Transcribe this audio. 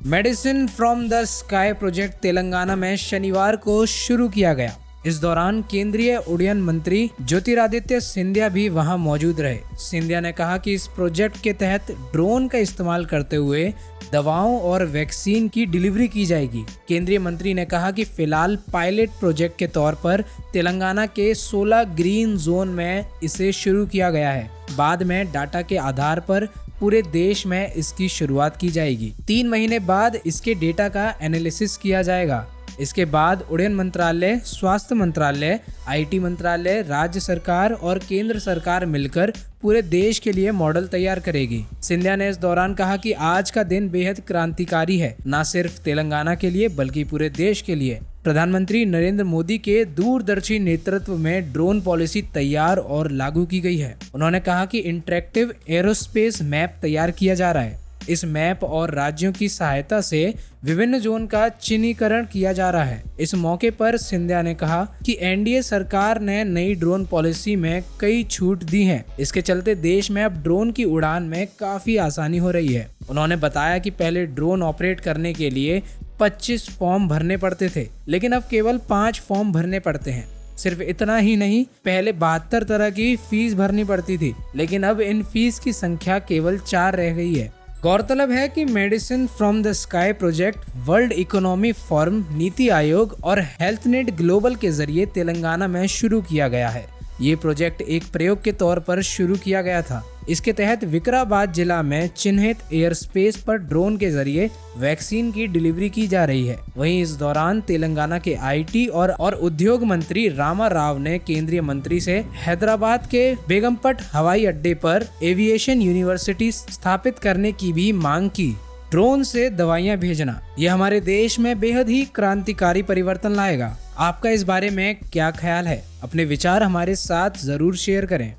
Medicine from the sky project Telangana में शनिवार को शुरू किया गया। इस दौरान केंद्रीय उड्डयन मंत्री ज्योतिरादित्य सिंधिया भी वहां मौजूद रहे। सिंधिया ने कहा कि इस प्रोजेक्ट के तहत ड्रोन का इस्तेमाल करते हुए दवाओं और वैक्सीन की डिलीवरी की जाएगी। केंद्रीय मंत्री ने कहा कि फिलहाल पायलट प्रोजेक्ट के तौर पर तेलंगाना के 16 ग्रीन जोन में इसे शुरू किया गया है। बाद में डाटा के आधार पर पूरे देश में इसकी शुरुआत की जाएगी। 3 महीने बाद इसके डेटा का एनालिसिस किया जाएगा। इसके बाद उड्डयन मंत्रालय, स्वास्थ्य मंत्रालय, आईटी मंत्रालय, राज्य सरकार और केंद्र सरकार मिलकर पूरे देश के लिए मॉडल तैयार करेगी। सिंधिया ने इस दौरान कहा कि आज का दिन बेहद क्रांतिकारी है, न सिर्फ तेलंगाना के लिए बल्कि पूरे देश के लिए। प्रधानमंत्री नरेंद्र मोदी के दूरदर्शी नेतृत्व में ड्रोन पॉलिसी तैयार और लागू की गई है। उन्होंने कहा कि इंटरेक्टिव एरोस्पेस मैप तैयार किया जा रहा है। इस मैप और राज्यों की सहायता से विभिन्न जोन का चिन्हीकरण किया जा रहा है। इस मौके पर सिंधिया ने कहा कि एनडीए सरकार ने नई ड्रोन पॉलिसी में कई छूट दी हैं। इसके चलते देश में अब ड्रोन की उड़ान में काफी आसानी हो रही है। उन्होंने बताया कि पहले ड्रोन ऑपरेट करने के लिए 25 फॉर्म भरने पड़ते थे, लेकिन अब केवल 5 फॉर्म भरने पड़ते हैं। सिर्फ इतना ही नहीं, पहले 72 तरह की फीस भरनी पड़ती थी, लेकिन अब इन फीस की संख्या केवल 4 रह गई है। गौरतलब है कि medicine from the sky project world economy forum, NITI Aayog और हेल्थनेट ग्लोबल के जरिए तेलंगाना में शुरू किया गया है। ये प्रोजेक्ट एक प्रयोग के तौर पर शुरू किया गया था। इसके तहत विकाराबाद जिला में चिन्हित एयर स्पेस पर ड्रोन के जरिए वैक्सीन की डिलीवरी की जा रही है। वहीं इस दौरान तेलंगाना के आईटी और उद्योग मंत्री रामा राव ने केंद्रीय मंत्री से हैदराबाद के बेगमपट हवाई अड्डे पर एविएशन यूनिवर्सिटी स्थापित करने की भी मांग की। ड्रोन से दवाइयां भेजना, यह हमारे देश में बेहद ही क्रांतिकारी परिवर्तन लाएगा। आपका इस बारे में क्या ख्याल है? अपने विचार हमारे साथ जरूर शेयर करें।